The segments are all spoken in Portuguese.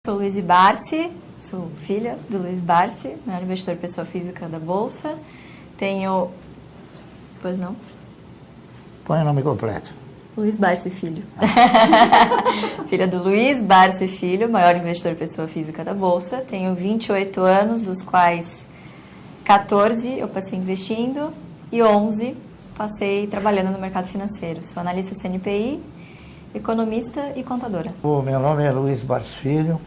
Sou Luiz Barsi, sou filha do Luiz Barsi, maior investidor pessoa física da Bolsa. Tenho... Pois não? Põe o nome completo. Luiz Barsi Filho. Filha do Luiz Barsi Filho, maior investidor pessoa física da Bolsa. Tenho 28 anos, dos quais 14 eu passei investindo e 11 passei trabalhando no mercado financeiro. Sou analista CNPI, economista e contadora. O meu nome é Luiz Barsi Filho.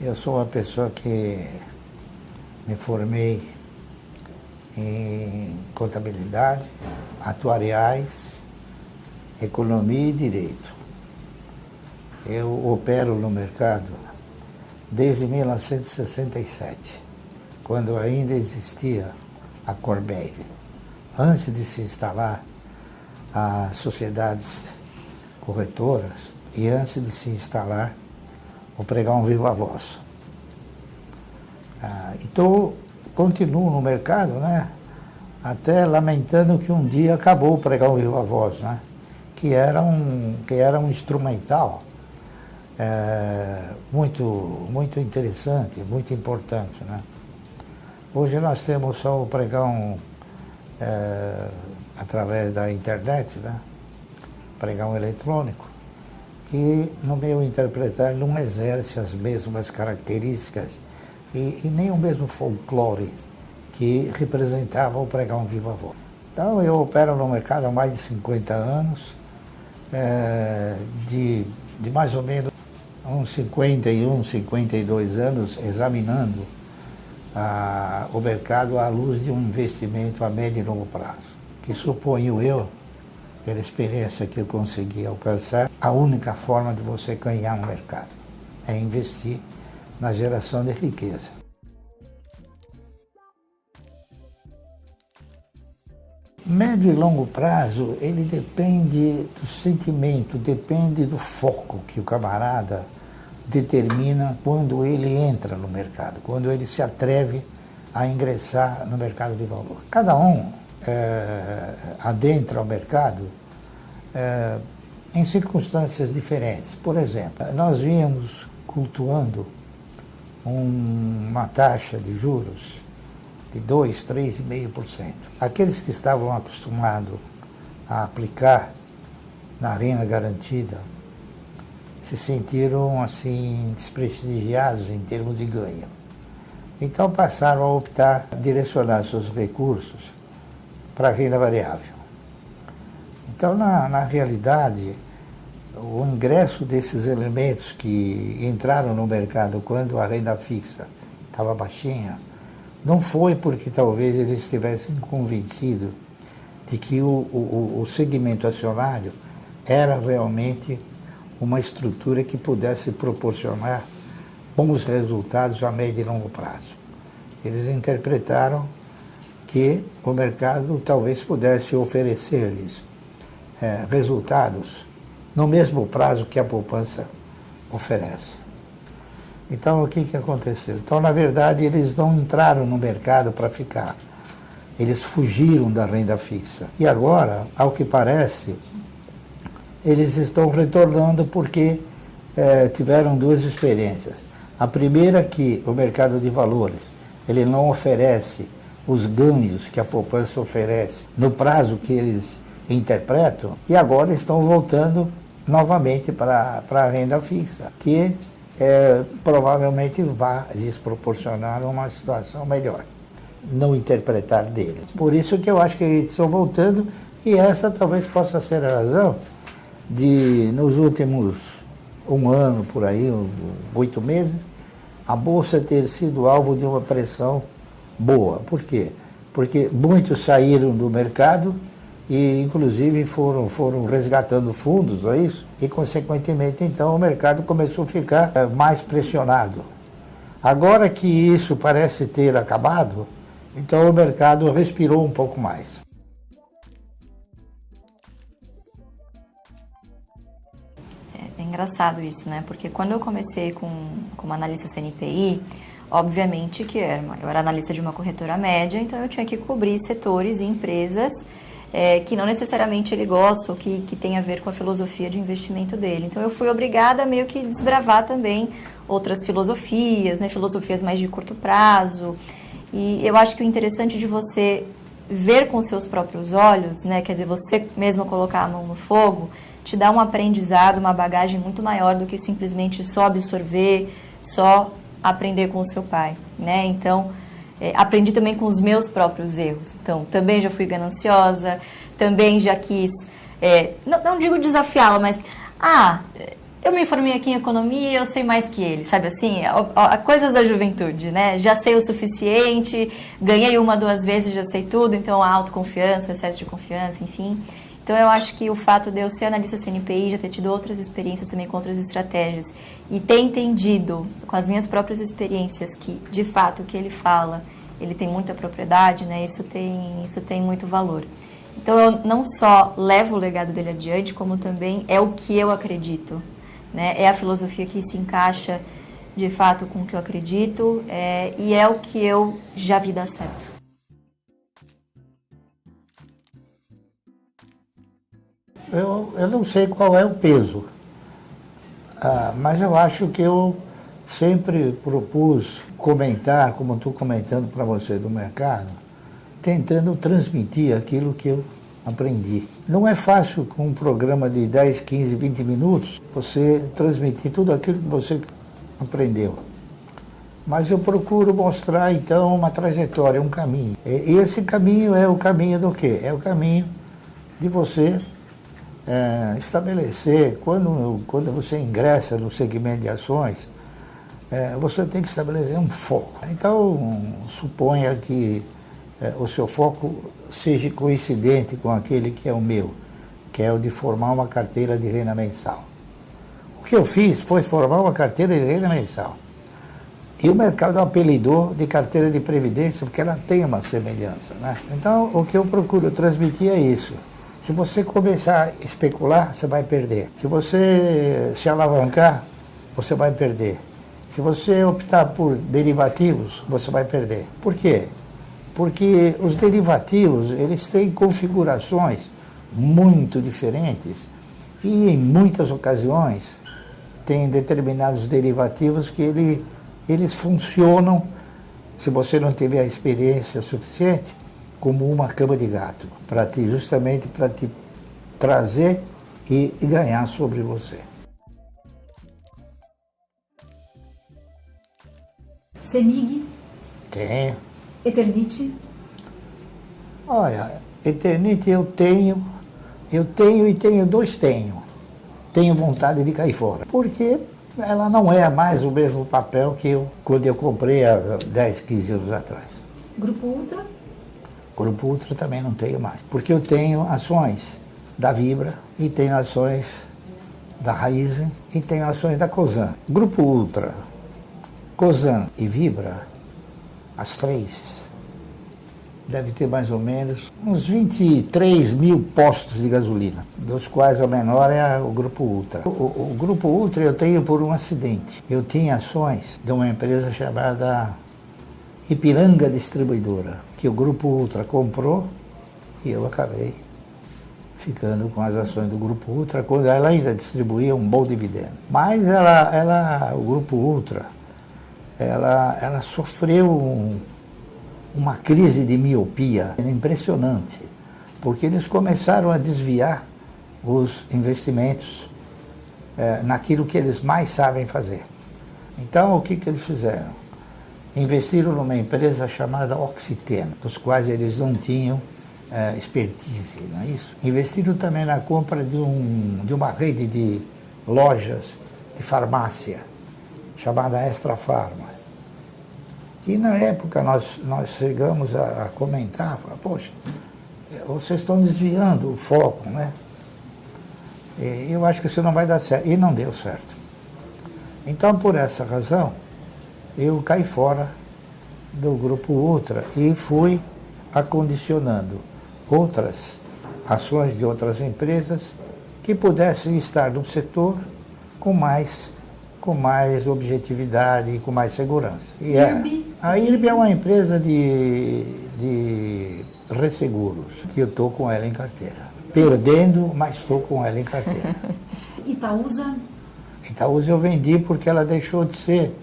Eu sou uma pessoa que me formei em contabilidade, atuariais, economia e direito. Eu opero no mercado desde 1967, quando ainda existia a Corbel, antes de se instalar as sociedades corretoras e antes de se instalar o pregão Viva Voz. Então, continuo no mercado, né? Até lamentando que um dia acabou o pregão Viva Voz, né? Que era um instrumental muito interessante, muito importante, né? Hoje nós temos só o pregão através da internet, né? Pregão eletrônico, que, no meu interpretar, não exerce as mesmas características e nem o mesmo folclore que representava o pregão Viva Voz. Então, eu opero no mercado há mais de 50 anos, de mais ou menos uns 51, 52 anos, examinando o mercado à luz de um investimento a médio e longo prazo, que suponho eu, pela experiência que eu consegui alcançar, a única forma de você ganhar no mercado é investir na geração de riqueza. Médio e longo prazo, ele depende do sentimento, depende do foco que o camarada determina quando ele entra no mercado, quando ele se atreve a ingressar no mercado de valor. Cada um adentra ao mercado em circunstâncias diferentes. Por exemplo, nós vínhamos cultuando uma taxa de juros de 2%, 3,5%. Aqueles que estavam acostumados a aplicar na renda garantida se sentiram assim desprestigiados em termos de ganho. Então passaram a optar, direcionar seus recursos para a renda variável. Então, na realidade, o ingresso desses elementos que entraram no mercado quando a renda fixa estava baixinha, não foi porque talvez eles estivessem convencidos de que o segmento acionário era realmente uma estrutura que pudesse proporcionar bons resultados a médio e longo prazo. Eles interpretaram que o mercado talvez pudesse oferecer-lhes resultados no mesmo prazo que a poupança oferece. Então, o que aconteceu? Então, na verdade, eles não entraram no mercado para ficar. Eles fugiram da renda fixa. E agora, ao que parece, eles estão retornando porque tiveram duas experiências. A primeira, que o mercado de valores ele não oferece os ganhos que a poupança oferece no prazo que eles interpretam, e agora estão voltando novamente para a renda fixa, que provavelmente vai lhes proporcionar uma situação melhor, no interpretar deles. Por isso que eu acho que eles estão voltando, e essa talvez possa ser a razão de, nos últimos um ano, por aí, 8 meses, a Bolsa ter sido alvo de uma pressão boa. Por quê? Porque muitos saíram do mercado e, inclusive, foram resgatando fundos, não é isso? E, consequentemente, então, o mercado começou a ficar mais pressionado. Agora que isso parece ter acabado, então o mercado respirou um pouco mais. É engraçado isso, né? Porque quando eu comecei como analista CNPI, obviamente que eu era analista de uma corretora média, então eu tinha que cobrir setores e empresas que não necessariamente ele gosta ou que tem a ver com a filosofia de investimento dele. Então eu fui obrigada a meio que desbravar também outras filosofias, né, filosofias mais de curto prazo. E eu acho que o interessante de você ver com seus próprios olhos, né, quer dizer, você mesmo colocar a mão no fogo, te dá um aprendizado, uma bagagem muito maior do que simplesmente só absorver, só aprender com o seu pai, né? Então, aprendi também com os meus próprios erros. Então, também já fui gananciosa, também já quis, não digo desafiá-la, mas, eu me formei aqui em economia e eu sei mais que ele, sabe assim? Coisas da juventude, né? Já sei o suficiente, ganhei 1, 2 vezes, já sei tudo, então a autoconfiança, o excesso de confiança, enfim. Então eu acho que o fato de eu ser analista CNPI, já ter tido outras experiências também com outras estratégias e ter entendido com as minhas próprias experiências que, de fato, o que ele fala, ele tem muita propriedade, né? Isso tem muito valor. Então eu não só levo o legado dele adiante, como também é o que eu acredito, né? É a filosofia que se encaixa de fato com o que eu acredito, e é o que eu já vi dar certo. Eu não sei qual é o peso, mas eu acho que eu sempre propus comentar, como estou comentando para você do mercado, tentando transmitir aquilo que eu aprendi. Não é fácil com um programa de 10, 15, 20 minutos você transmitir tudo aquilo que você aprendeu. Mas eu procuro mostrar então uma trajetória, um caminho. E esse caminho é o caminho do quê? É o caminho de você estabelecer, quando você ingressa no segmento de ações, você tem que estabelecer um foco. Então, suponha que o seu foco seja coincidente com aquele que é o meu, que é o de formar uma carteira de renda mensal. O que eu fiz foi formar uma carteira de renda mensal. E o mercado apelidou de carteira de previdência, porque ela tem uma semelhança, né? Então, o que eu procuro transmitir é isso. Se você começar a especular, você vai perder. Se você se alavancar, você vai perder. Se você optar por derivativos, você vai perder. Por quê? Porque os derivativos, eles têm configurações muito diferentes e, em muitas ocasiões, tem determinados derivativos que eles funcionam, se você não tiver a experiência suficiente, como uma cama de gato, justamente para te trazer e ganhar sobre você. CEMIG? Tenho. Eternit? Olha, Eternit eu tenho e tenho. Tenho vontade de cair fora, porque ela não é mais o mesmo papel que quando eu comprei há 10, 15 anos atrás. Grupo Ultra? Grupo Ultra também não tenho mais, porque eu tenho ações da Vibra e tenho ações da Raizen e tenho ações da Cosan. Grupo Ultra, Cosan e Vibra, as três, deve ter mais ou menos uns 23 mil postos de gasolina, dos quais a menor é o Grupo Ultra. O Grupo Ultra eu tenho por um acidente. Eu tinha ações de uma empresa chamada Ipiranga Distribuidora, que o Grupo Ultra comprou e eu acabei ficando com as ações do Grupo Ultra, quando ela ainda distribuía um bom dividendo. Mas o Grupo Ultra, ela sofreu uma crise de miopia impressionante, porque eles começaram a desviar os investimentos naquilo que eles mais sabem fazer. Então, o que eles fizeram? Investiram numa empresa chamada Oxiteno, dos quais eles não tinham expertise, não é isso? Investiram também na compra de uma rede de lojas de farmácia, chamada Extra Farma. E na época nós chegamos a comentar, poxa, vocês estão desviando o foco, né? Eu acho que isso não vai dar certo. E não deu certo. Então, por essa razão, eu caí fora do Grupo Ultra e fui acondicionando outras ações de outras empresas que pudessem estar no setor com mais objetividade e com mais segurança. A IRB é uma empresa de resseguros, que eu estou com ela em carteira. Perdendo, mas estou com ela em carteira. Itaúsa, Itaúsa eu vendi porque ela deixou de ser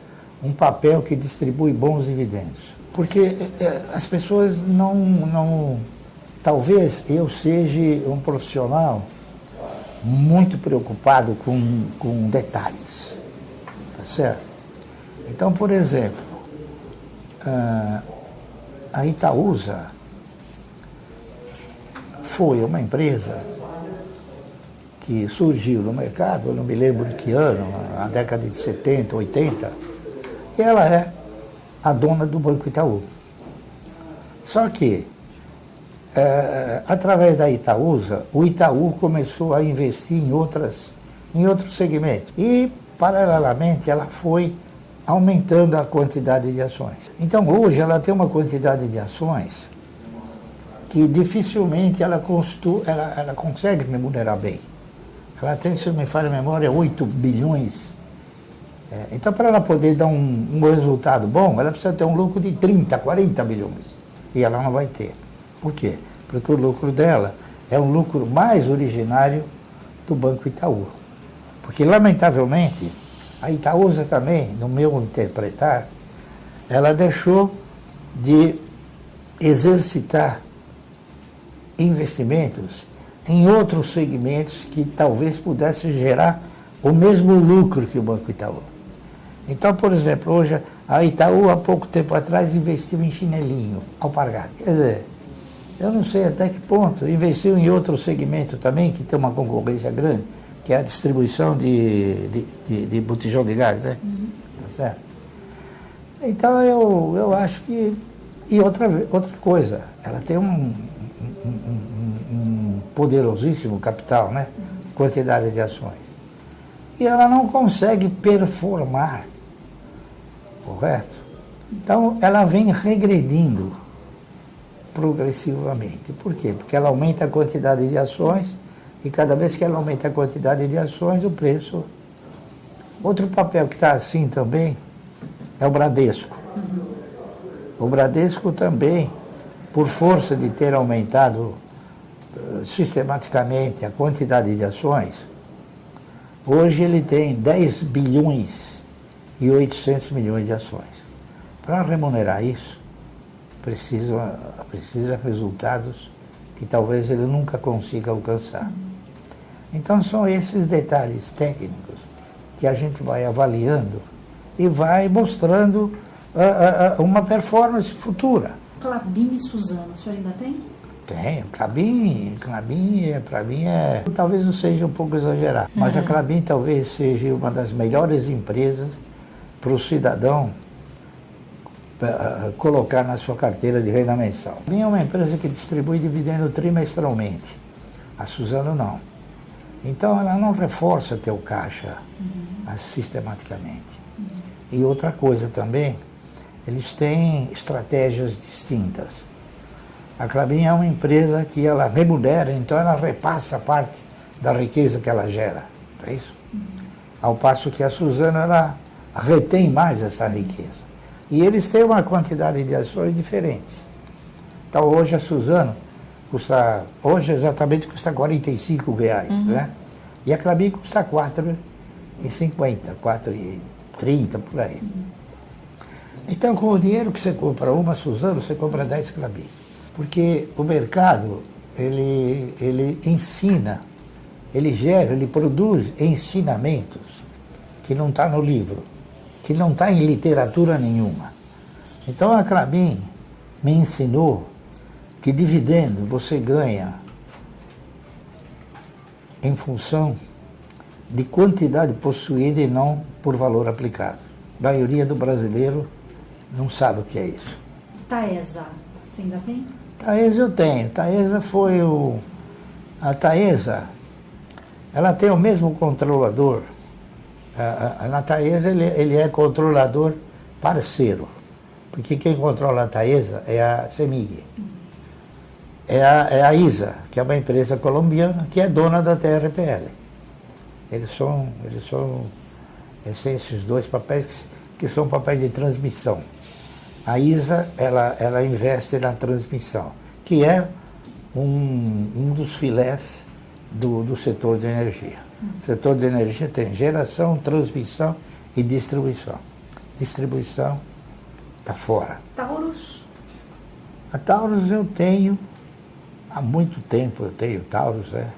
um papel que distribui bons dividendos. Porque as pessoas não... Talvez eu seja um profissional muito preocupado com detalhes, tá certo? Então, por exemplo, a Itaúsa foi uma empresa que surgiu no mercado, eu não me lembro de que ano, na década de 70, 80, e ela é a dona do Banco Itaú. Só que, através da Itaúsa, o Itaú começou a investir em outros segmentos. E, paralelamente, ela foi aumentando a quantidade de ações. Então, hoje, ela tem uma quantidade de ações que dificilmente ela consegue remunerar bem. Ela tem, se não me falha a memória, 8 bilhões. Então, para ela poder dar um resultado bom, ela precisa ter um lucro de 30, 40 bilhões. E ela não vai ter. Por quê? Porque o lucro dela é um lucro mais originário do Banco Itaú. Porque, lamentavelmente, a Itaúsa também, no meu interpretar, ela deixou de exercitar investimentos em outros segmentos que talvez pudessem gerar o mesmo lucro que o Banco Itaú. Então, por exemplo, hoje a Itaú, há pouco tempo atrás, investiu em chinelinho, alpargata. Quer dizer, eu não sei até que ponto, investiu em outro segmento também, que tem uma concorrência grande, que é a distribuição de botijão de gás, né? Tá certo? Então, eu acho que... E outra coisa, ela tem um poderosíssimo capital, né? Quantidade de ações. E ela não consegue performar, correto? Então, ela vem regredindo progressivamente. Por quê? Porque ela aumenta a quantidade de ações e cada vez que ela aumenta a quantidade de ações, o preço... Outro papel que está assim também é o Bradesco. O Bradesco também, por força de ter aumentado sistematicamente a quantidade de ações, hoje ele tem 10 bilhões e 800 milhões de ações. Para remunerar isso, precisa resultados que talvez ele nunca consiga alcançar. Então são esses detalhes técnicos que a gente vai avaliando e vai mostrando uma performance futura. Klabin e Suzano, o senhor ainda tem? Tem, Klabin para mim talvez não seja um pouco exagerado, mas a Klabin talvez seja uma das melhores empresas para o cidadão colocar na sua carteira de renda mensal. A Klabin é uma empresa que distribui dividendo trimestralmente, a Suzano não. Então ela não reforça teu caixa sistematicamente. E outra coisa também, eles têm estratégias distintas. A Klabin é uma empresa que ela remunera, então ela repassa parte da riqueza que ela gera, não é isso? Ao passo que a Suzano, ela retém mais essa riqueza. E eles têm uma quantidade de ações diferentes. Então hoje a Suzano custa, hoje exatamente custa R$45, né? E a Klabin custa R$4,50, R$4,30, por aí. Então, com o dinheiro que você compra uma Suzano, você compra 10 Klabin. Porque o mercado, ele ensina, ele gera, ele produz ensinamentos que não está no livro, que não está em literatura nenhuma. Então, a Klabin me ensinou que dividendo você ganha em função de quantidade possuída e não por valor aplicado. A maioria do brasileiro não sabe o que é isso. Taesa, você ainda tem? Taesa eu tenho. Taesa foi a Taesa, ela tem o mesmo controlador. Na Taesa ele é controlador parceiro. Porque quem controla a Taesa é a CEMIG. É a ISA, que é uma empresa colombiana, que é dona da TRPL. Eles têm esses dois papéis que são papéis de transmissão. A ISA, ela investe na transmissão, que é um dos filés do setor de energia. O setor de energia tem geração, transmissão e distribuição. Distribuição está fora. Taurus? A Taurus eu tenho, há muito tempo eu tenho Taurus, né?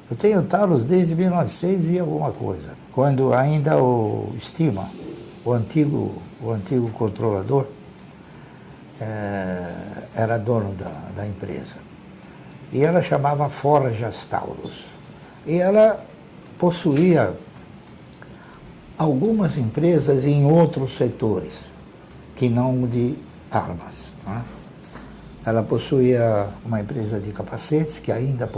Eu tenho Taurus desde 1900 e alguma coisa. Quando ainda o Estima, o antigo controlador, era dono da empresa. E ela chamava Forjas Taurus. E ela possuía algumas empresas em outros setores, que não de armas, né? Ela possuía uma empresa de capacetes, que ainda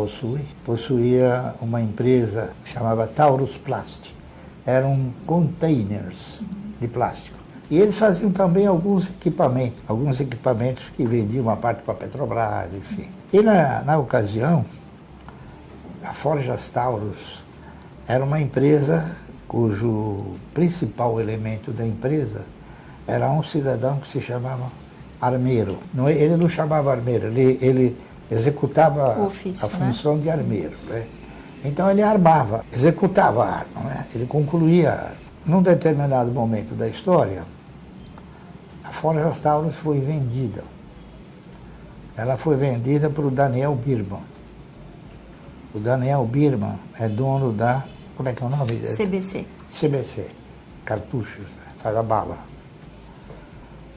possuía uma empresa que chamava Taurus Plast. Eram containers de plástico. E eles faziam também alguns equipamentos que vendiam uma parte para a Petrobras, enfim. E na ocasião, a Forjas Taurus era uma empresa cujo principal elemento da empresa era um cidadão que se chamava armeiro. Ele não chamava armeiro, ele executava ofício, a função de armeiro, né? Então ele armava, executava a arma, né? Ele concluía a arma. Num determinado momento da história, a Forjas Taurus foi vendida. Ela foi vendida para o Daniel Birman. O Daniel Birman é dono da, como é que é o nome? CBC. CBC, cartuchos, né? Faz a bala.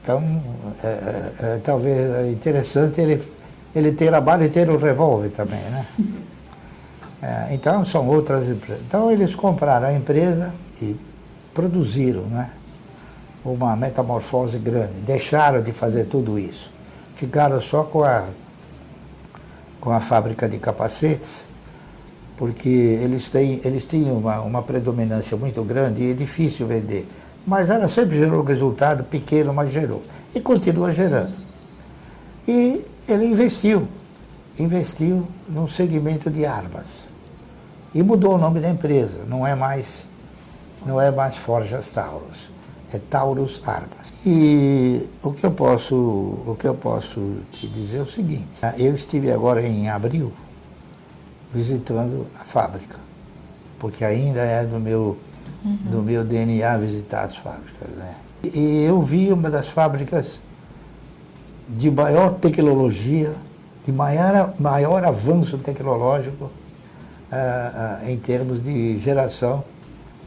Então, talvez é interessante ele ter a bala e ter o revólver também, né? Então, são outras empresas. Então, eles compraram a empresa e produziram, né, uma metamorfose grande. Deixaram de fazer tudo isso. Ficaram só com a fábrica de capacetes, porque eles tinham uma predominância muito grande e é difícil vender. Mas ela sempre gerou resultado pequeno, mas gerou. E continua gerando. E ele investiu num segmento de armas. E mudou o nome da empresa. Não é mais Forjas Taurus. É Taurus Armas. E o que eu posso te dizer é o seguinte. Eu estive agora em abril visitando a fábrica. Porque ainda é do meu DNA visitar as fábricas, né? E eu vi uma das fábricas de maior tecnologia, de maior avanço tecnológico em termos de geração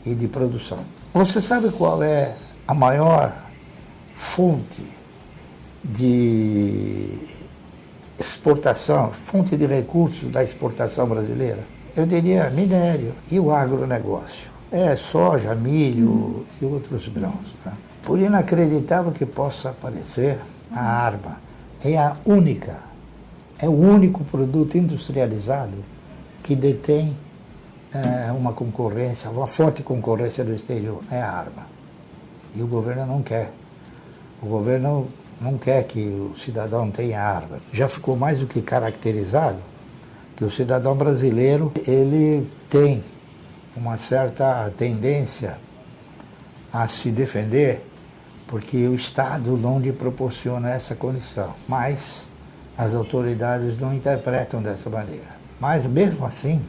e de produção. Você sabe qual é a maior fonte de exportação, fonte de recursos da exportação brasileira? Eu diria minério e o agronegócio. Soja, milho e outros grãos, né? Por inacreditável que possa parecer, a arma é o único produto industrializado que detém uma forte concorrência do exterior, é a arma. E o governo não quer. O governo não quer que o cidadão tenha arma. Já ficou mais do que caracterizado que o cidadão brasileiro, ele tem uma certa tendência a se defender, porque o Estado não lhe proporciona essa condição. Mas as autoridades não interpretam dessa maneira. Mas, mesmo assim,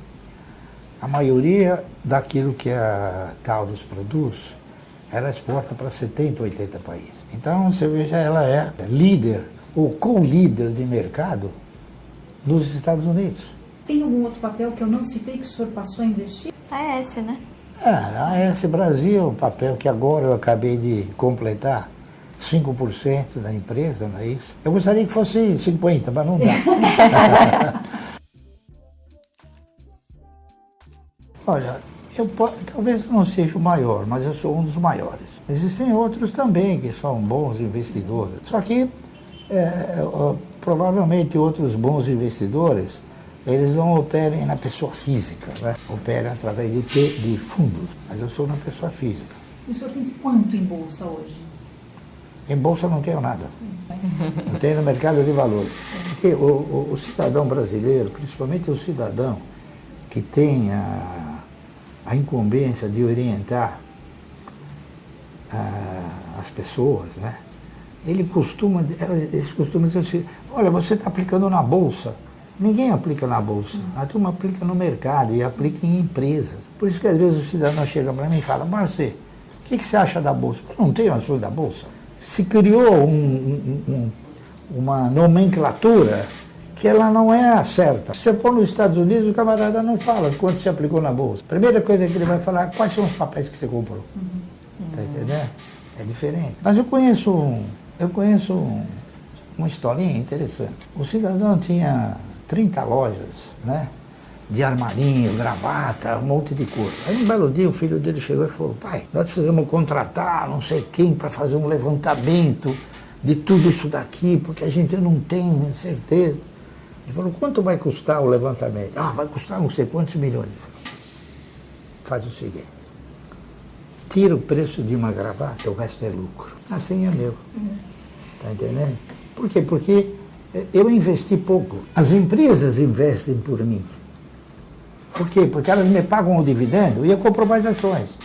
a maioria daquilo que a Taurus produz, ela exporta para 70, 80 países. Então, você veja, ela é líder ou co-líder de mercado nos Estados Unidos. Tem algum outro papel que eu não citei que o senhor passou a investir? A AES, né? A AES Brasil, um papel que agora eu acabei de completar, 5% da empresa, não é isso? Eu gostaria que fosse 50%, mas não dá. Olha, talvez eu não seja o maior, mas eu sou um dos maiores. Existem outros também que são bons investidores. Só que, provavelmente, outros bons investidores, eles não operem na pessoa física, né? Operam através de fundos. Mas eu sou uma pessoa física. O senhor tem quanto em bolsa hoje? Em bolsa eu não tenho nada. Eu tenho no mercado de valores. Porque o cidadão brasileiro, principalmente o cidadão que tem a incumbência de orientar as pessoas, né, eles costumam dizer assim, olha, você está aplicando na Bolsa. Ninguém aplica na Bolsa. A turma aplica no mercado e aplica em empresas. Por isso que às vezes o cidadão chega para mim e fala, Marcê, o que você acha da Bolsa? Eu não tenho ações da Bolsa. Se criou uma nomenclatura que ela não é a certa. Se você for nos Estados Unidos, o camarada não fala quanto você aplicou na Bolsa. A primeira coisa que ele vai falar, quais são os papéis que você comprou. Tá entendendo? É diferente. Mas eu conheço uma historinha interessante. O cidadão tinha 30 lojas, né? De armarinho, gravata, um monte de coisa. Aí um belo dia o filho dele chegou e falou, pai, nós precisamos contratar não sei quem para fazer um levantamento de tudo isso daqui, porque a gente não tem certeza. Ele falou, quanto vai custar o levantamento? Ah, vai custar não sei quantos milhões. Ele falou, faz o seguinte, tira o preço de uma gravata, o resto é lucro. Assim é meu. Tá entendendo? Por quê? Porque eu investi pouco. As empresas investem por mim. Por quê? Porque elas me pagam o dividendo e eu compro mais ações.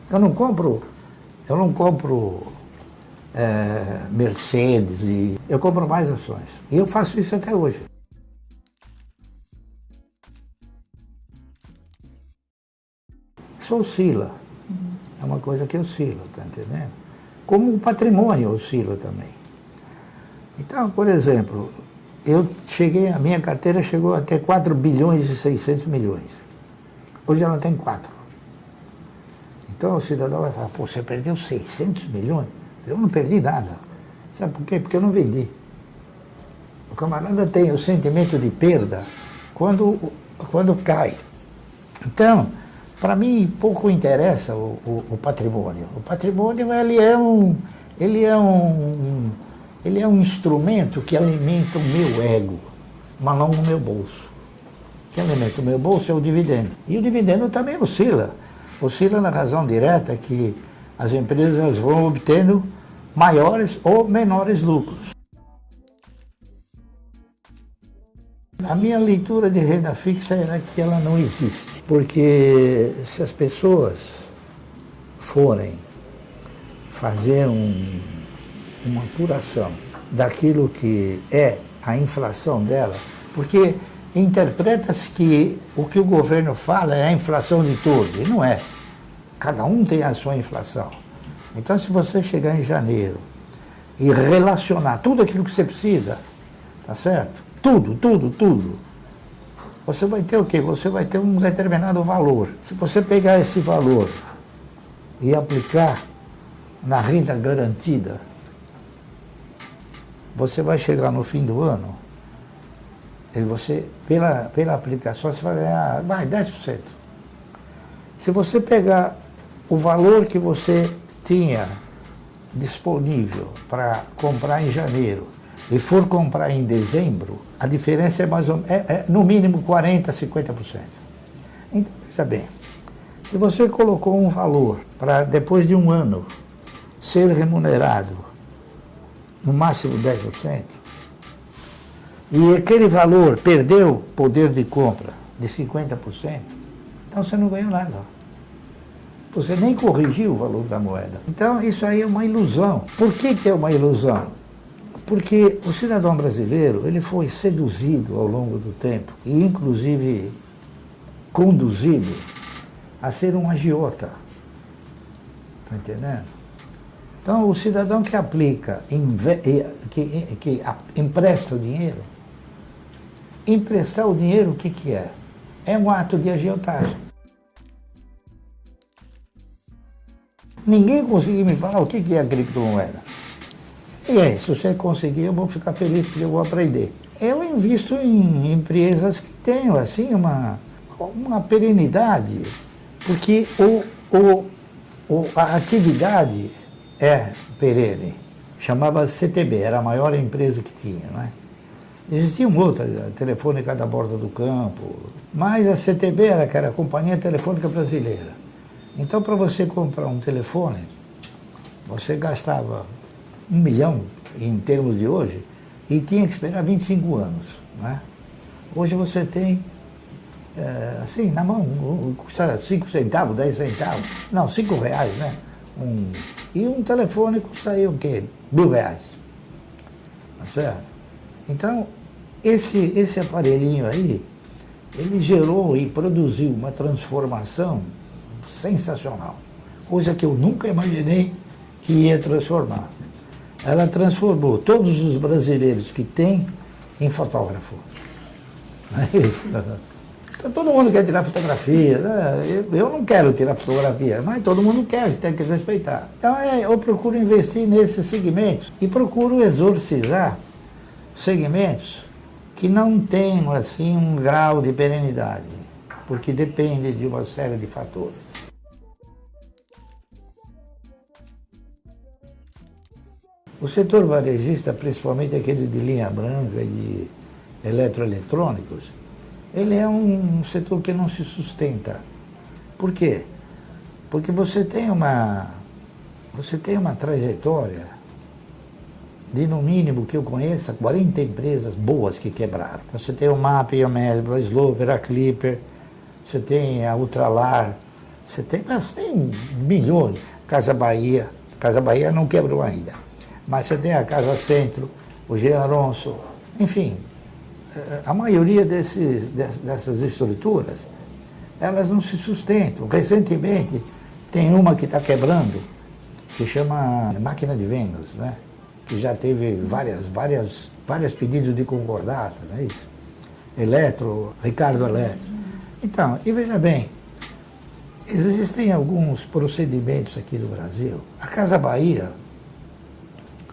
Eu não compro Mercedes, eu compro mais ações. E eu faço isso até hoje. Isso oscila. É uma coisa que oscila, tá entendendo? Como o patrimônio oscila também. Então, por exemplo, a minha carteira chegou até 4 bilhões e 600 milhões. Hoje ela tem 4. Então o cidadão vai falar, pô, você perdeu 600 milhões? Eu não perdi nada. Sabe por quê? Porque eu não vendi. O camarada tem o sentimento de perda quando cai. Então, para mim, pouco interessa o patrimônio. O patrimônio, ele é um instrumento que alimenta o meu ego, mas não o meu bolso. O que alimenta o meu bolso é o dividendo. E o dividendo também oscila. Oscila na razão direta que as empresas vão obtendo maiores ou menores lucros. A minha leitura de renda fixa era que ela não existe, porque se as pessoas forem fazer uma apuração daquilo que é a inflação dela, porque interpreta-se que o que o governo fala é a inflação de todos, e não é. Cada um tem a sua inflação. Então, se você chegar em janeiro e relacionar tudo aquilo que você precisa, tá certo? Tudo. Você vai ter o quê? Você vai ter um determinado valor. Se você pegar esse valor e aplicar na renda garantida, você vai chegar no fim do ano e você, pela aplicação, você vai ganhar 10%. Se você pegar o valor que você tinha disponível para comprar em janeiro e for comprar em dezembro, a diferença é no mínimo 40%, 50%. Então, veja bem, se você colocou um valor para depois de um ano ser remunerado no máximo 10%, e aquele valor perdeu poder de compra de 50%, então você não ganhou nada. Você nem corrigiu o valor da moeda. Então, isso aí é uma ilusão. Por que é uma ilusão? Porque o cidadão brasileiro, ele foi seduzido ao longo do tempo e, inclusive, conduzido a ser um agiota. Está entendendo? Então, o cidadão que aplica, que empresta o dinheiro, emprestar o dinheiro, o que é? É um ato de agiotagem. Ninguém conseguiu me falar o que é a criptomoeda. E aí, se você conseguir, eu vou ficar feliz porque eu vou aprender. Eu invisto em empresas que tenham, assim, uma perenidade, porque a atividade é perene. Chamava-se CTB, era a maior empresa que tinha, não é? Existiam outras, a Telefônica da Borda do Campo, mas a CTB era a Companhia Telefônica Brasileira. Então, para você comprar um telefone, você gastava 1 milhão em termos de hoje e tinha que esperar 25 anos. Né? Hoje você tem, assim, na mão, custa 5 centavos, 10 centavos, não, 5 reais, né? E um telefone custa aí o quê? R$1.000. Tá certo? Então, esse aparelhinho aí, ele gerou e produziu uma transformação sensacional. Coisa que eu nunca imaginei que ia transformar. Ela transformou todos os brasileiros que tem em fotógrafo. Não é isso? Então, todo mundo quer tirar fotografia, né? Eu não quero tirar fotografia, mas todo mundo quer, tem que respeitar. Então eu procuro investir nesses segmentos e procuro exorcizar segmentos que não tenham assim um grau de perenidade, porque depende de uma série de fatores. O setor varejista, principalmente aquele de linha branca e de eletroeletrônicos, ele é um setor que não se sustenta. Por quê? Porque você tem uma trajetória de, no mínimo, que eu conheça, 40 empresas boas que quebraram. Você tem o MAP, a Mesbro, a Sloper, a Clipper, você tem a Ultralar, você tem milhões. Casa Bahia não quebrou ainda. Mas você tem a Casa Centro, o Jean Aronso, enfim, a maioria dessas estruturas, elas não se sustentam. Recentemente, tem uma que está quebrando, que chama Máquina de Vendas, né? Que já teve vários pedidos de concordata, não é isso? Ricardo Eletro. Então, e veja bem, existem alguns procedimentos aqui no Brasil. A Casa Bahia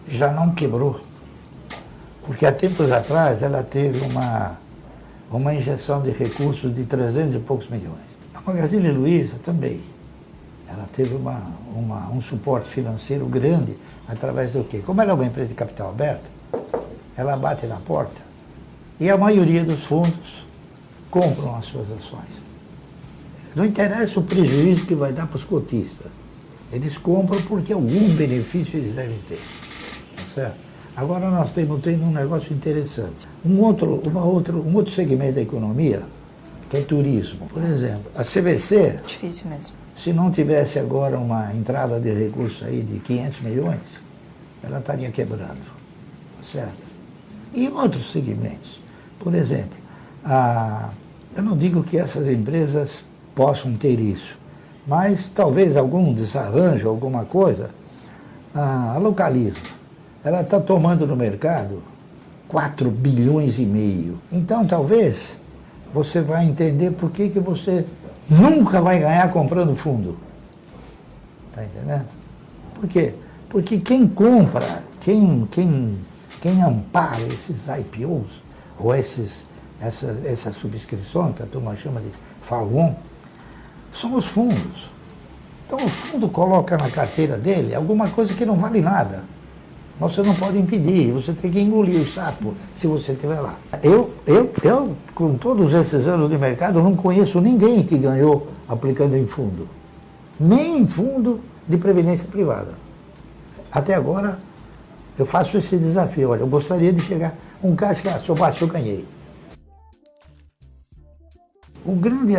já não quebrou, porque há tempos atrás ela teve uma injeção de recursos de 300 e poucos milhões. A Magazine Luiza também. Ela teve um suporte financeiro grande através do quê? Como ela é uma empresa de capital aberto, ela bate na porta e a maioria dos fundos compram as suas ações. Não interessa o prejuízo que vai dar para os cotistas. Eles compram porque algum benefício eles devem ter. Tá certo? Agora nós estamos tendo um negócio interessante. Um outro segmento da economia, que é turismo. Por exemplo, a CVC, Difícil mesmo. se não tivesse agora uma entrada de recursos aí de 500 milhões, ela estaria quebrando. Tá certo? E outros segmentos. Por exemplo, eu não digo que essas empresas possam ter isso, mas talvez algum desarranjo, alguma coisa, a Localiza. Ela está tomando no mercado 4,5 bilhões. Então, talvez, você vai entender por que você nunca vai ganhar comprando fundo. Está entendendo? Por quê? Porque quem compra, quem ampara esses IPOs, ou essa subscrição, que a turma chama de FAL1, são os fundos. Então, o fundo coloca na carteira dele alguma coisa que não vale nada. Você não pode impedir, você tem que engolir o sapo se você estiver lá. Eu, com todos esses anos de mercado, não conheço ninguém que ganhou aplicando em fundo. Nem em fundo de previdência privada. Até agora, eu faço esse desafio. Olha, eu gostaria de chegar um caixa que, se eu baixo, eu ganhei. O grande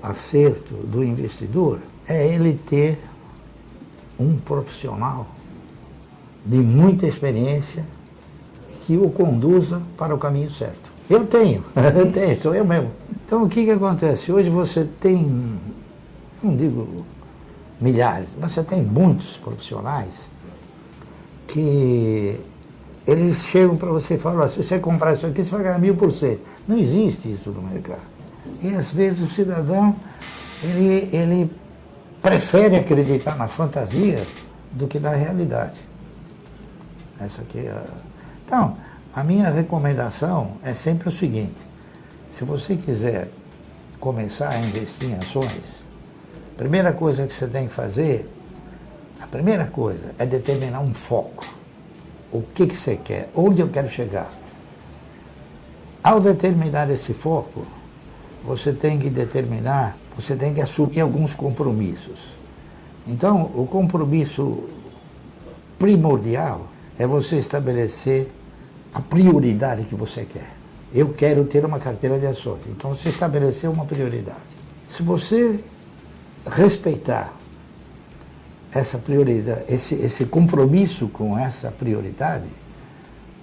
acerto do investidor é ele ter um profissional de muita experiência que o conduza para o caminho certo. Eu tenho, sou eu mesmo. Então o que acontece? Hoje você tem, não digo milhares, mas você tem muitos profissionais que eles chegam para você e falam, se você comprar isso aqui, você vai ganhar 1000%. Não existe isso no mercado. E às vezes o cidadão, ele prefere acreditar na fantasia do que na realidade. Essa aqui é... Então, a minha recomendação é sempre o seguinte: se você quiser começar a investir em ações, a primeira coisa que você tem que fazer, a primeira coisa é determinar um foco. O que você quer? Onde eu quero chegar? Ao determinar esse foco, você tem que assumir alguns compromissos. Então, o compromisso primordial é você estabelecer a prioridade que você quer. Eu quero ter uma carteira de ações. Então, você estabeleceu uma prioridade. Se você respeitar essa prioridade, esse compromisso com essa prioridade,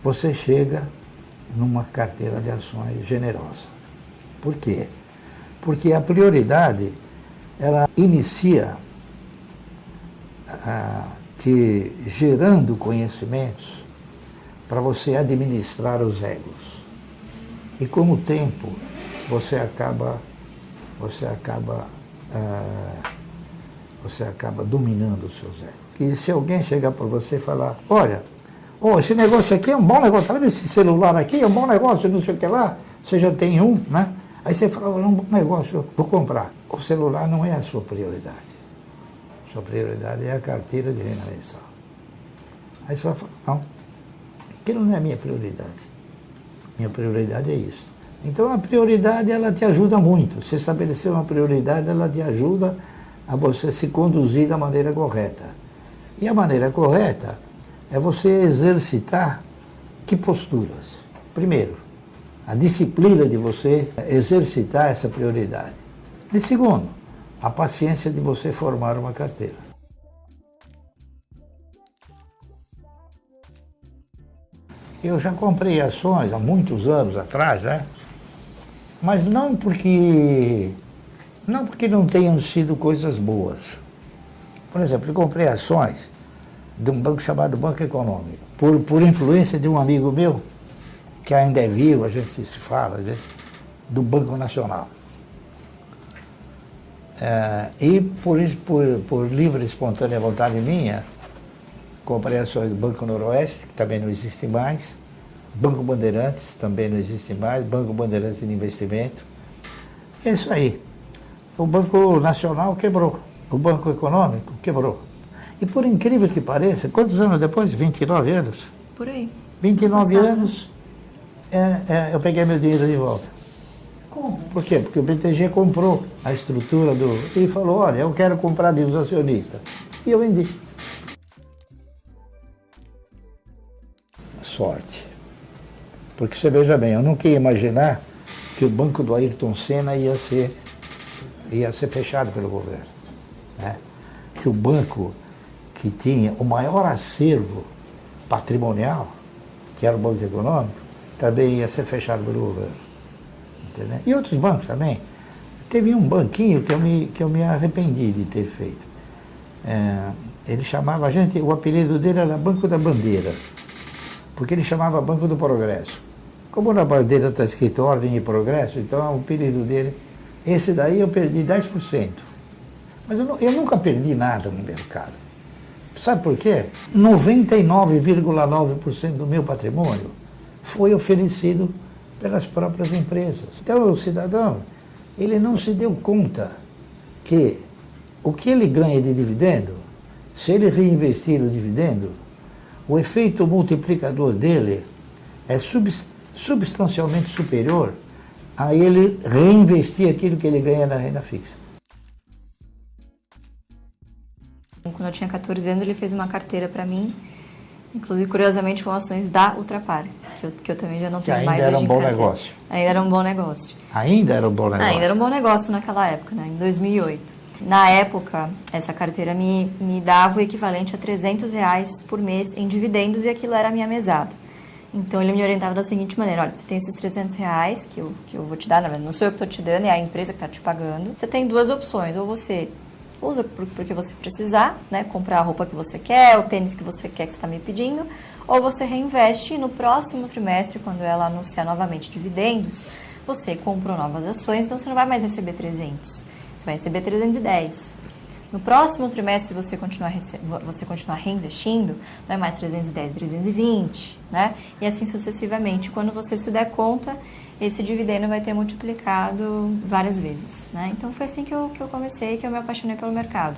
você chega numa carteira de ações generosa. Por quê? Porque a prioridade, ela inicia te gerando conhecimentos para você administrar os egos. E com o tempo, você acaba dominando os seus egos. Que se alguém chegar para você e falar, olha, esse negócio aqui é um bom negócio, sabe esse celular aqui é um bom negócio, não sei o que lá, você já tem um, né? Aí você fala, é um bom negócio, vou comprar. O celular não é a sua prioridade. Sua prioridade é a carteira de renda mensal. Aí você vai falar, não, aquilo não é a minha prioridade. Minha prioridade é isso. Então a prioridade, ela te ajuda muito. Se estabelecer uma prioridade, ela te ajuda a você se conduzir da maneira correta. E a maneira correta é você exercitar que posturas? Primeiro, a disciplina de você exercitar essa prioridade. E segundo, a paciência de você formar uma carteira. Eu já comprei ações há muitos anos atrás, né? Mas não porque não tenham sido coisas boas. Por exemplo, eu comprei ações de um banco chamado Banco Econômico, por influência de um amigo meu, que ainda é vivo, a gente se fala, né? Do Banco Nacional. E por livre e espontânea vontade minha, comprei ações do Banco Noroeste, que também não existe mais, Banco Bandeirantes, também não existe mais, Banco Bandeirantes de Investimento. É isso aí. O Banco Nacional quebrou, o Banco Econômico quebrou. E por incrível que pareça, quantos anos depois? 29 anos? Por aí. 29 anos, eu peguei meu dinheiro de volta. Como? Por quê? Porque o BTG comprou a estrutura e falou, olha, eu quero comprar dos acionistas. E eu vendi. Sorte. Porque você veja bem, eu nunca ia imaginar que o banco do Ayrton Senna ia ser fechado pelo governo. Né? Que o banco que tinha o maior acervo patrimonial, que era o Banco Econômico, também ia ser fechado pelo governo. Entendeu? E outros bancos também. Teve um banquinho que eu me arrependi de ter feito. Ele chamava o apelido dele era Banco da Bandeira, porque ele chamava Banco do Progresso. Como na bandeira está escrito Ordem e Progresso, então o apelido dele, esse daí eu perdi 10%. Mas eu nunca perdi nada no mercado. Sabe por quê? 99,9% do meu patrimônio foi oferecido pelas próprias empresas. Então o cidadão, ele não se deu conta que o que ele ganha de dividendo, se ele reinvestir o dividendo, o efeito multiplicador dele é substancialmente superior a ele reinvestir aquilo que ele ganha na renda fixa. Quando eu tinha 14 anos, ele fez uma carteira para mim, inclusive, curiosamente, com ações da Ultrapar, que eu também já não tenho mais hoje em carteira. Ainda era um bom negócio. Ainda era um bom negócio. Ainda era um bom negócio? Ainda era um bom negócio naquela época, né? Em 2008. Na época, essa carteira me dava o equivalente a R$300 por mês em dividendos e aquilo era a minha mesada. Então, ele me orientava da seguinte maneira, olha, você tem esses R$300 que eu vou te dar, na verdade, não sou eu que estou te dando, é a empresa que está te pagando. Você tem duas opções, ou você usa porque você precisar, né, comprar a roupa que você quer, o tênis que você quer que você está me pedindo, ou você reinveste e no próximo trimestre, quando ela anunciar novamente dividendos, você comprou novas ações, então você não vai mais receber 300, você vai receber 310. No próximo trimestre, se você continuar reinvestindo, não é mais 310, 320, né? E assim sucessivamente. Quando você se der conta, esse dividendo vai ter multiplicado várias vezes, né? Então foi assim que eu comecei, que eu me apaixonei pelo mercado.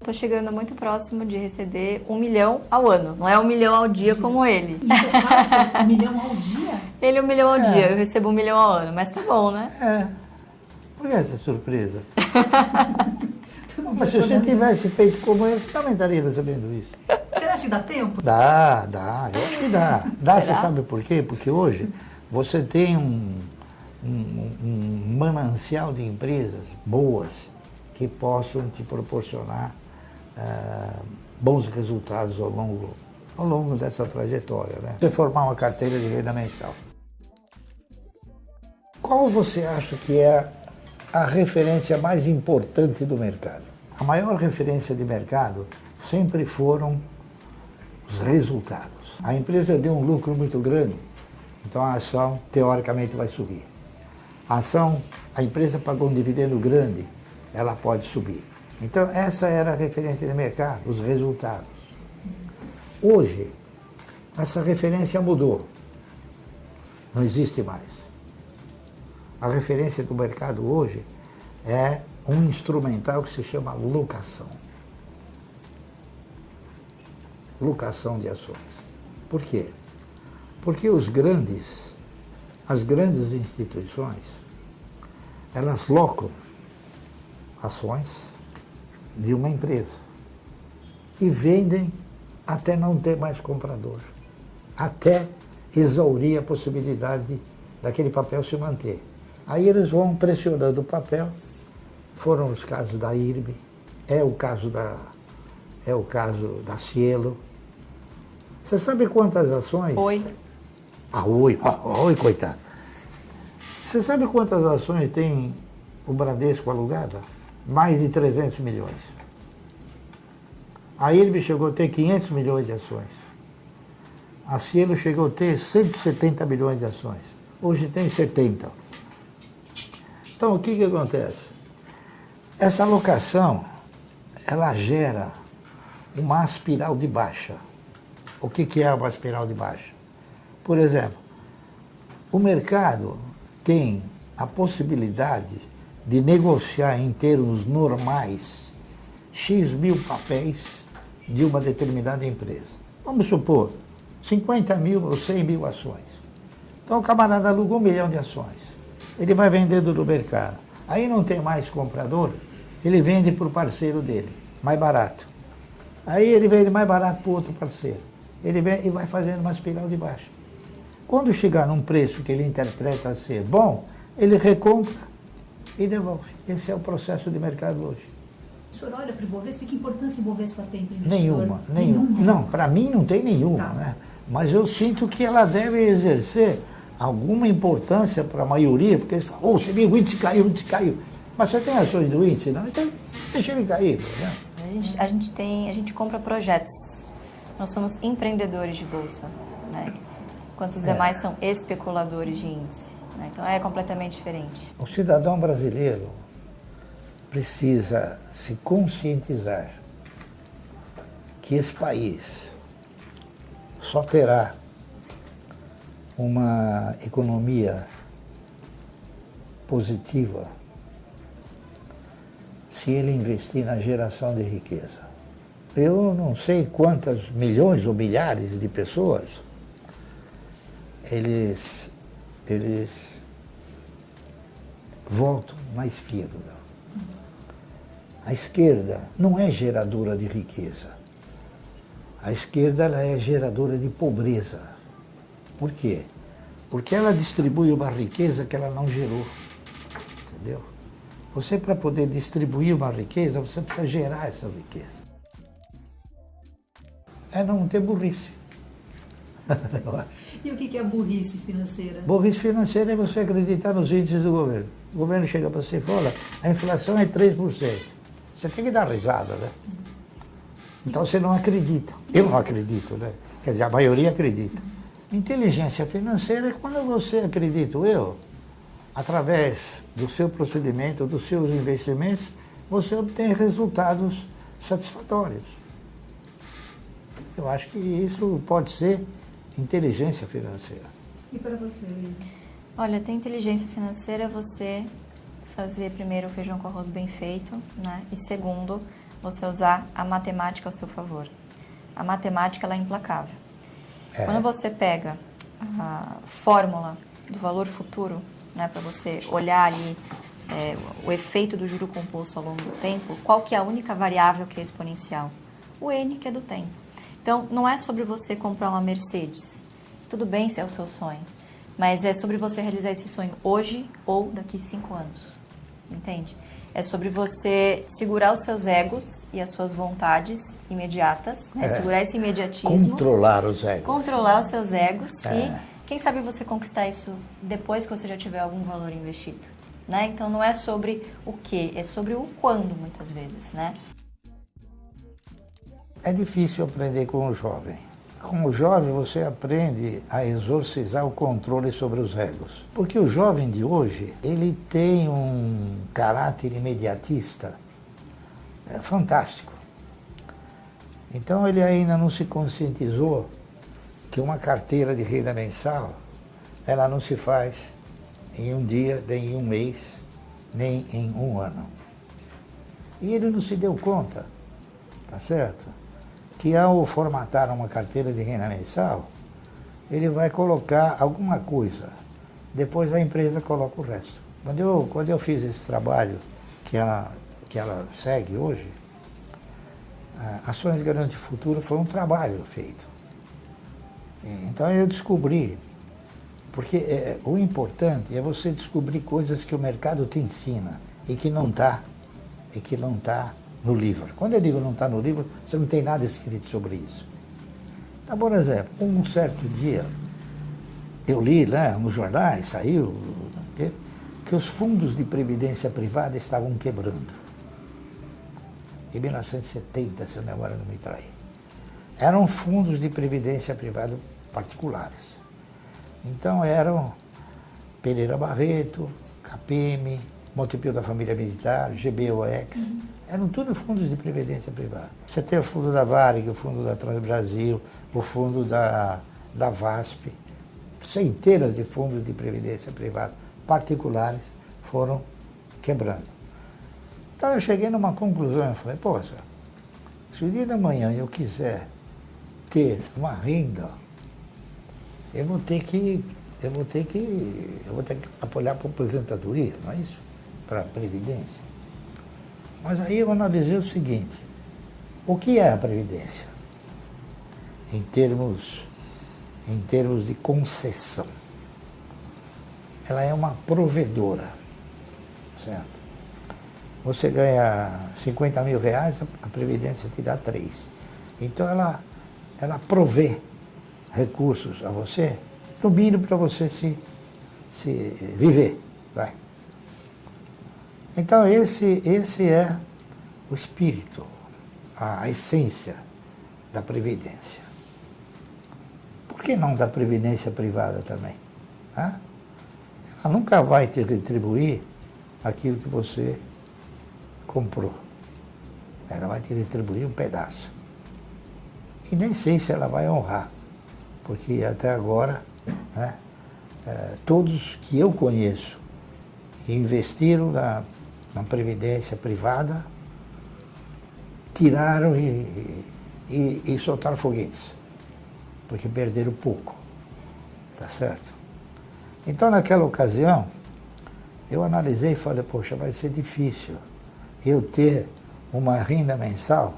Estou chegando muito próximo de receber 1 milhão ao ano. Não é 1 milhão ao dia como ele. Isso é fato? 1 milhão ao dia? Ele é 1 milhão ao dia, eu recebo 1 milhão ao ano, mas tá bom, né? Por que essa surpresa? Mas se você tivesse feito como eu, você também estaria recebendo isso. Você acha que dá tempo? Dá, eu acho que dá. Dá, você sabe por quê? Porque hoje você tem um manancial de empresas boas que possam te proporcionar bons resultados ao longo dessa trajetória, né? Você formar uma carteira de renda mensal. Qual você acha que é a referência mais importante do mercado? A maior referência de mercado sempre foram os resultados. A empresa deu um lucro muito grande, então a ação teoricamente vai subir. A empresa pagou um dividendo grande, ela pode subir. Então essa era a referência de mercado, os resultados. Hoje, essa referência mudou, não existe mais. A referência do mercado hoje é um instrumental que se chama locação. Locação de ações. Por quê? Porque as grandes instituições, elas locam ações de uma empresa e vendem até não ter mais comprador, até exaurir a possibilidade daquele papel se manter. Aí eles vão pressionando o papel. Foram os casos da IRB, é o caso da Cielo. Você sabe quantas ações? Oi. Oi, coitado. Você sabe quantas ações tem o Bradesco alugada? Mais de 300 milhões. A IRB chegou a ter 500 milhões de ações. A Cielo chegou a ter 170 milhões de ações. Hoje tem 70. Então, o que acontece? Essa alocação, ela gera uma espiral de baixa. O que é uma espiral de baixa? Por exemplo, o mercado tem a possibilidade de negociar em termos normais X mil papéis de uma determinada empresa. Vamos supor, 50 mil ou 100 mil ações. Então o camarada alugou 1 milhão de ações. Ele vai vendendo no mercado. Aí não tem mais comprador, ele vende para o parceiro dele, mais barato. Aí ele vende mais barato para o outro parceiro. Ele vem e vai fazendo uma espiral de baixa. Quando chegar num preço que ele interpreta ser bom, ele recompra e devolve. Esse é o processo de mercado hoje. O senhor olha para o Ibovespa, que importância o Ibovespa tem para o investidor? Nenhuma. Não, para mim não tem nenhuma, Tá. né? Mas eu sinto que ela deve exercer alguma importância para a maioria, porque eles falam, você viu, o índice caiu. Mas você tem ações do índice? Não, então deixa ele cair. Né? A gente compra projetos. Nós somos empreendedores de bolsa, né? Enquanto os demais são especuladores de índice. Né? Então é completamente diferente. O cidadão brasileiro precisa se conscientizar que esse país só terá uma economia positiva se ele investir na geração de riqueza. Eu não sei quantas milhões ou milhares de pessoas eles votam na esquerda. A esquerda não é geradora de riqueza. A esquerda ela é geradora de pobreza. Por quê? Porque ela distribui uma riqueza que ela não gerou. Entendeu? Você, para poder distribuir uma riqueza, você precisa gerar essa riqueza. É não ter burrice. E o que é burrice financeira? Burrice financeira é você acreditar nos índices do governo. O governo chega para você e fala, a inflação é 3%. Você tem que dar risada, né? Então você não acredita. Eu não acredito, né? Quer dizer, a maioria acredita. Inteligência financeira é quando você acredita, através do seu procedimento, dos seus investimentos, você obtém resultados satisfatórios. Eu acho que isso pode ser inteligência financeira. E para você, Luísa? Olha, ter inteligência financeira é você fazer primeiro o feijão com arroz bem feito, né? E segundo, você usar a matemática ao seu favor. A matemática ela é implacável. Quando você pega a fórmula do valor futuro, né, para você olhar ali o efeito do juro composto ao longo do tempo, qual que é a única variável que é exponencial? O N, que é do tempo. Então, não é sobre você comprar uma Mercedes. Tudo bem se é o seu sonho, mas é sobre você realizar esse sonho hoje ou daqui 5 anos. Entende? é sobre você segurar os seus egos e as suas vontades imediatas, né? Segurar esse imediatismo. Controlar os egos. Controlar os seus egos É. e, quem sabe, você conquistar isso depois que você já tiver algum valor investido, né? Então, não é sobre o que, é sobre o quando, muitas vezes, né? É difícil aprender com o jovem. Com o jovem você aprende a exorcizar o controle sobre os egos. Porque o jovem de hoje, ele tem um caráter imediatista fantástico. Então ele ainda não se conscientizou que uma carteira de renda mensal, ela não se faz em um dia, nem em um mês, nem em um ano. E ele não se deu conta, tá certo? Que ao formatar uma carteira de renda mensal, ele vai colocar alguma coisa, depois a empresa coloca o resto. Quando eu fiz esse trabalho que ela segue hoje, Ações Garante Futuro foi um trabalho feito. Então eu descobri, porque o importante é você descobrir coisas que o mercado te ensina e que não está no livro. Quando eu digo não está no livro, você não tem nada escrito sobre isso. Então, por exemplo, um certo dia, eu li lá nos jornais, saiu, que os fundos de previdência privada estavam quebrando. Em 1970, se a memória não me trair. Eram fundos de previdência privada particulares. Então eram Pereira Barreto, KPM, Montepio da Família Militar, GBOX, eram tudo fundos de previdência privada. Você tem o fundo da Varig, o fundo da Transbrasil, o fundo da VASP, centenas de fundos de previdência privada particulares foram quebrando. Então eu cheguei numa conclusão, eu falei, poxa, se o dia da manhã eu quiser ter uma renda, eu vou ter que apoiar para a aposentadoria, não é isso? Para a Previdência. Mas aí eu analisei o seguinte, o que é a Previdência? Em termos de concessão. Ela é uma provedora, certo? Você ganha 50 mil reais, a Previdência te dá 3. Então ela provê recursos a você, no mínimo para você se viver. Vai. Então esse é o espírito, a essência da Previdência. Por que não da Previdência privada também? Ela nunca vai te retribuir aquilo que você comprou. Ela vai te retribuir um pedaço. E nem sei se ela vai honrar, porque até agora, todos que eu conheço que investiram na Previdência privada, tiraram e soltaram foguetes, porque perderam pouco, tá certo? Então, naquela ocasião, eu analisei e falei, poxa, vai ser difícil eu ter uma renda mensal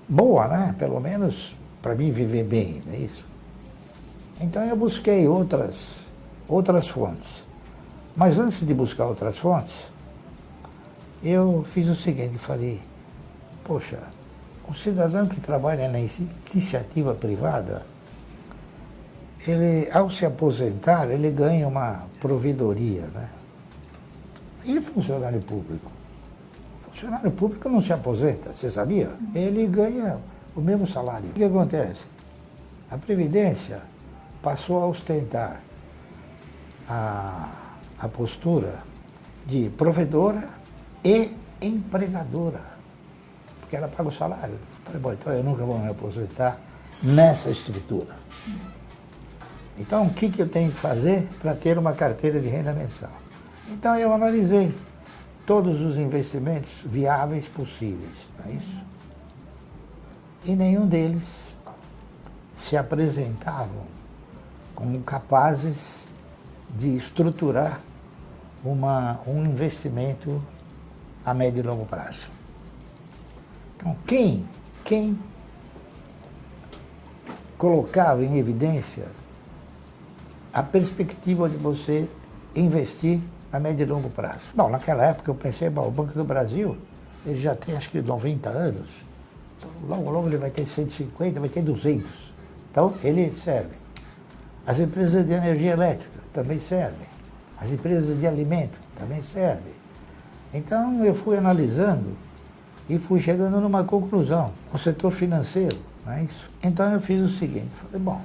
boa, né? Pelo menos para mim viver bem, não é isso? Então eu busquei outras fontes. Mas antes de buscar outras fontes, eu fiz o seguinte, falei, poxa, o cidadão que trabalha na iniciativa privada, ele, ao se aposentar, ele ganha uma provedoria, né? E funcionário público? Funcionário público não se aposenta, você sabia? Ele ganha o mesmo salário. O que acontece? A Previdência passou a ostentar a postura de provedora e empregadora, porque ela paga o salário. Eu falei, bom, então eu nunca vou me aposentar nessa estrutura. Então, o que eu tenho que fazer para ter uma carteira de renda mensal? Então, eu analisei todos os investimentos viáveis possíveis, não é isso? E nenhum deles se apresentavam como capazes de estruturar um investimento a médio e longo prazo. Então, quem colocava em evidência a perspectiva de você investir a médio e longo prazo. Bom, naquela época eu pensei, bom, o Banco do Brasil, ele já tem acho que 90 anos, então, logo ele vai ter 150, vai ter 200. Então, ele serve. As empresas de energia elétrica também servem. As empresas de alimento também servem. Então, eu fui analisando e fui chegando numa conclusão. O setor financeiro, não é isso? Então, eu fiz o seguinte, falei, bom,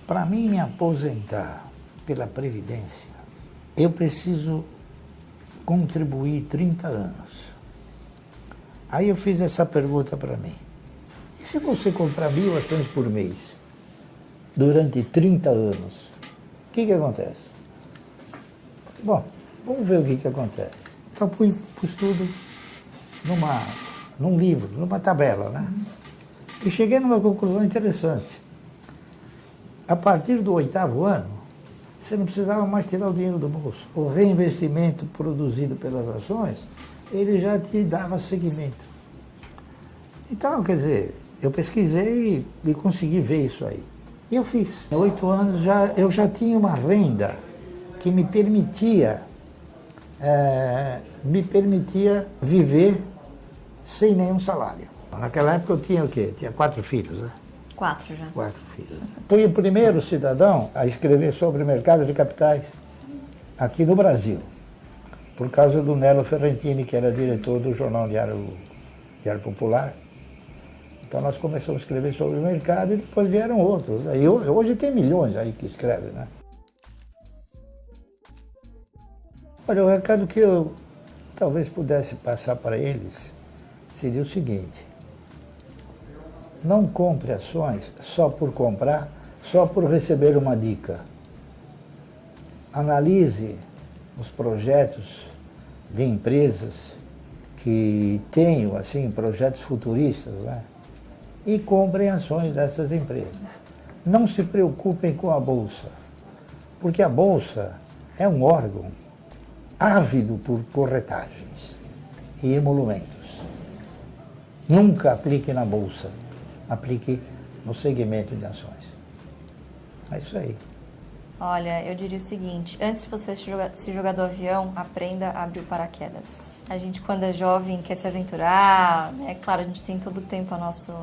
para mim me aposentar pela Previdência, eu preciso contribuir 30 anos. Aí eu fiz essa pergunta para mim. E se você comprar 1.000 ações por mês, durante 30 anos, o que acontece? Bom, vamos ver o que acontece. Então pus tudo num livro, numa tabela, né? E cheguei numa conclusão interessante. A partir do 8º ano, você não precisava mais tirar o dinheiro do bolso. O reinvestimento produzido pelas ações, ele já te dava seguimento. Então, quer dizer, eu pesquisei e consegui ver isso aí. E eu fiz. Em 8 anos eu já tinha uma renda que me permitia viver sem nenhum salário. Naquela época eu tinha o quê? Tinha 4 filhos, né? 4 já. 4 filhos. Fui o primeiro cidadão a escrever sobre o mercado de capitais aqui no Brasil, por causa do Nelo Ferrentini, que era diretor do jornal Diário Popular. Então nós começamos a escrever sobre o mercado e depois vieram outros. E hoje tem milhões aí que escrevem, né? Olha, o recado que eu talvez pudesse passar para eles seria o seguinte: não compre ações só por comprar, só por receber uma dica. Analise os projetos de empresas que tenham, assim, projetos futuristas, né? E comprem ações dessas empresas. Não se preocupem com a Bolsa, porque a Bolsa é um órgão ávido por corretagens e emolumentos. Nunca aplique na Bolsa. Aplique no segmento de ações. É isso aí. Olha, eu diria o seguinte, antes de você se jogar do avião, aprenda a abrir o paraquedas. A gente, quando é jovem, quer se aventurar, né? Claro, a gente tem todo o tempo a nosso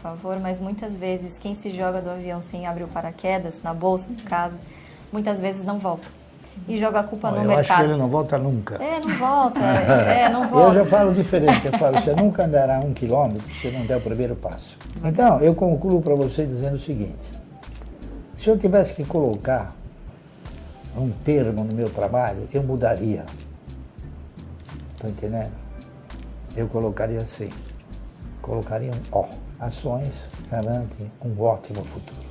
favor, mas muitas vezes quem se joga do avião sem abrir o paraquedas, na bolsa, de casa, muitas vezes não volta. E joga a culpa no mercado. Eu acho que ele não volta nunca. Não volta. Não volta. Eu já falo diferente, eu falo, você nunca andará 1 quilômetro se não der o primeiro passo. Então, eu concluo para você dizendo o seguinte: se eu tivesse que colocar um termo no meu trabalho, eu mudaria. Estão entendendo? Eu colocaria assim, colocaria um O. Ações garantem um ótimo futuro.